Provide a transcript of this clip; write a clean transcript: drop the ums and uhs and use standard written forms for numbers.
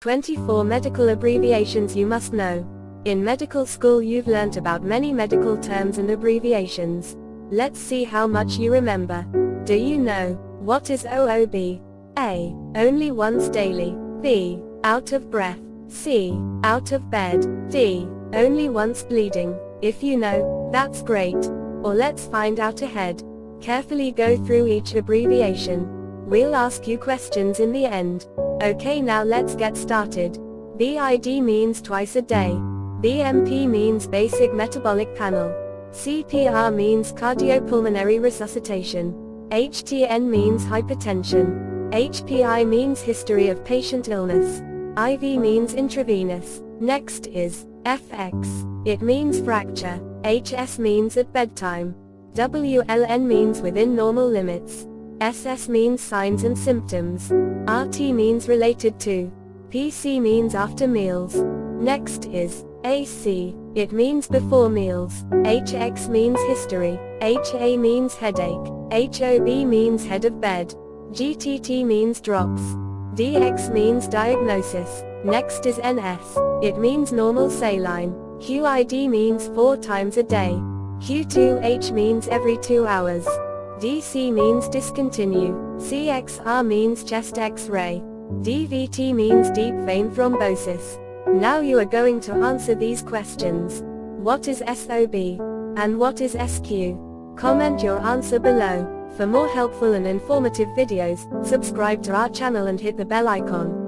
24 medical abbreviations you must know. In medical school you've learnt about many medical terms and abbreviations. Let's see how much you remember. Do you know, what is OOB? A. Only once daily. B. Out of breath. C. Out of bed. D. Only once bleeding. If you know, that's great. Or let's find out ahead. Carefully go through each abbreviation. We'll ask you questions in the end. Okay, now let's get started. BID means twice a day. BMP means basic metabolic panel. CPR means cardiopulmonary resuscitation. HTN means hypertension. HPI means history of patient illness. IV means intravenous. Next is FX. It means fracture. HS means at bedtime. WLN means within normal limits. SS means signs and symptoms. RT means related to. PC means after meals. Next is AC. It means before meals. HX means history. HA means headache. HOB means head of bed. GTT means drops. DX means diagnosis. Next is NS. It means normal saline. QID means 4 times a day. Q2H means every 2 hours. DC means discontinue. CXR means chest X-ray. DVT means deep vein thrombosis. Now you are going to answer these questions. What is SOB? And what is SQ? Comment your answer below. For more helpful and informative videos, subscribe to our channel and hit the bell icon.